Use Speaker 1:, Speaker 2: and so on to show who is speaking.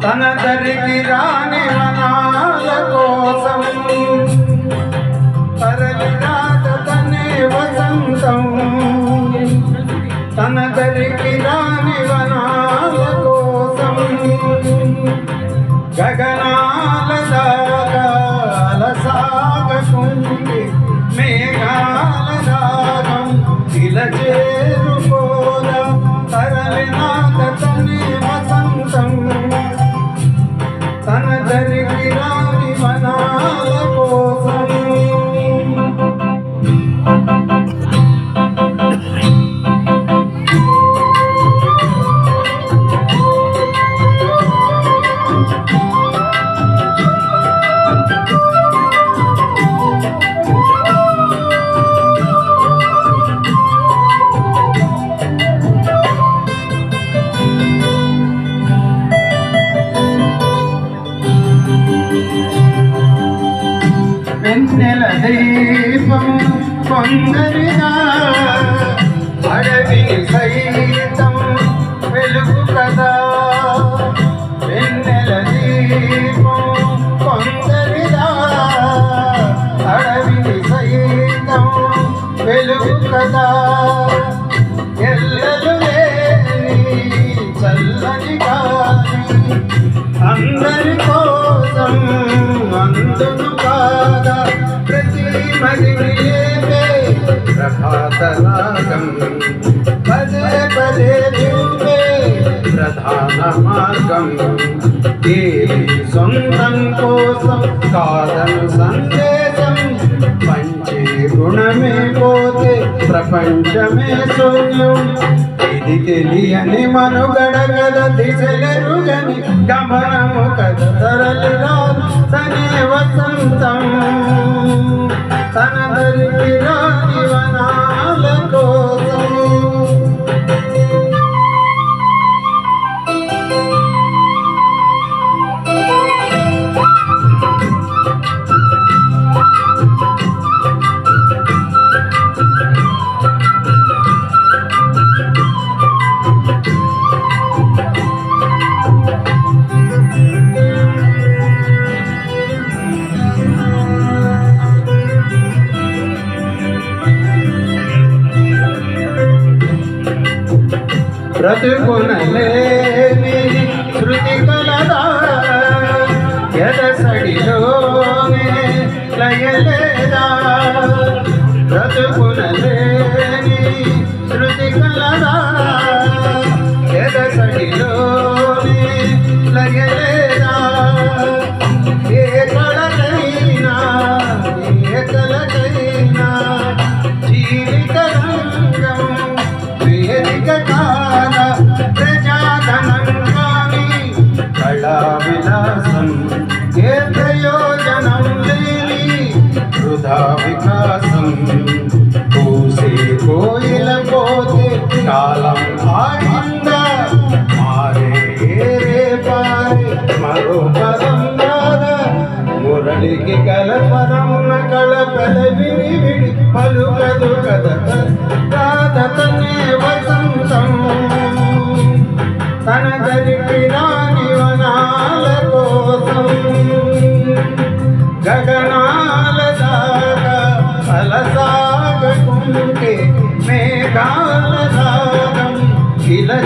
Speaker 1: తన దరికి రాని వనాల కోసం తరలి రాత తనే వసంతం తన దరికి రాని వనాల కోసం గగనాల దాకా అలసాగకుండి మేఘాల దాగం ఇలా చేరుకోదా తరలి నాత తనే వసంతం తన దరికి రాని వనాల కోసం వెన్నెల దీపం కొందరిగా అడవి సైతం వెలుగు కదా వెన్నెల దీపం కొందరిగా అడవి సైతం వెలుగు కదా ఎల్లలు లేని చల్లని గాలి అందరి కోసం అందును కాదా ప్రతి మదిలేపే ప్రభాత రాగం పదే పదే చూపే ప్రధాన మార్గం దేవి సొంతం కోసం కాదను సందేశం పంచే గుణమే పోతే ప్రపంచమే శూన్యం ఇది తెలియని మనుగడ కద దిశలెరుగని గమనము కద తరలి రాదు తనే వసంతం తన దరికి రాని వనాల కోసం బ్రతుకునలేని శృతి కలదా ఎదసడిలోనే లయలేదా బ్రతుకునలేని శృతి కలదా ఎదసడిలోనే లయలేదా ఏ కళకైనా ఏ కళకైనా జీవిత రంగం వేదిక కాల ప్రజాధనంగాని కళా విలాసం ఏ ప్రయోజనం లేని వృధా వికాసం పూసే కోయిల పోతే కాలం ఆడిందా మారే పారే మరో పదం రాదా మురళికి కలపరమున కళపల విడి విడి పలుకదు కద రాధ తనే వసంతం తన దరికి రాని వనాల కోసం గగనాల దాకా అలసాగకుంటే మేఘాల దాగం ఇలా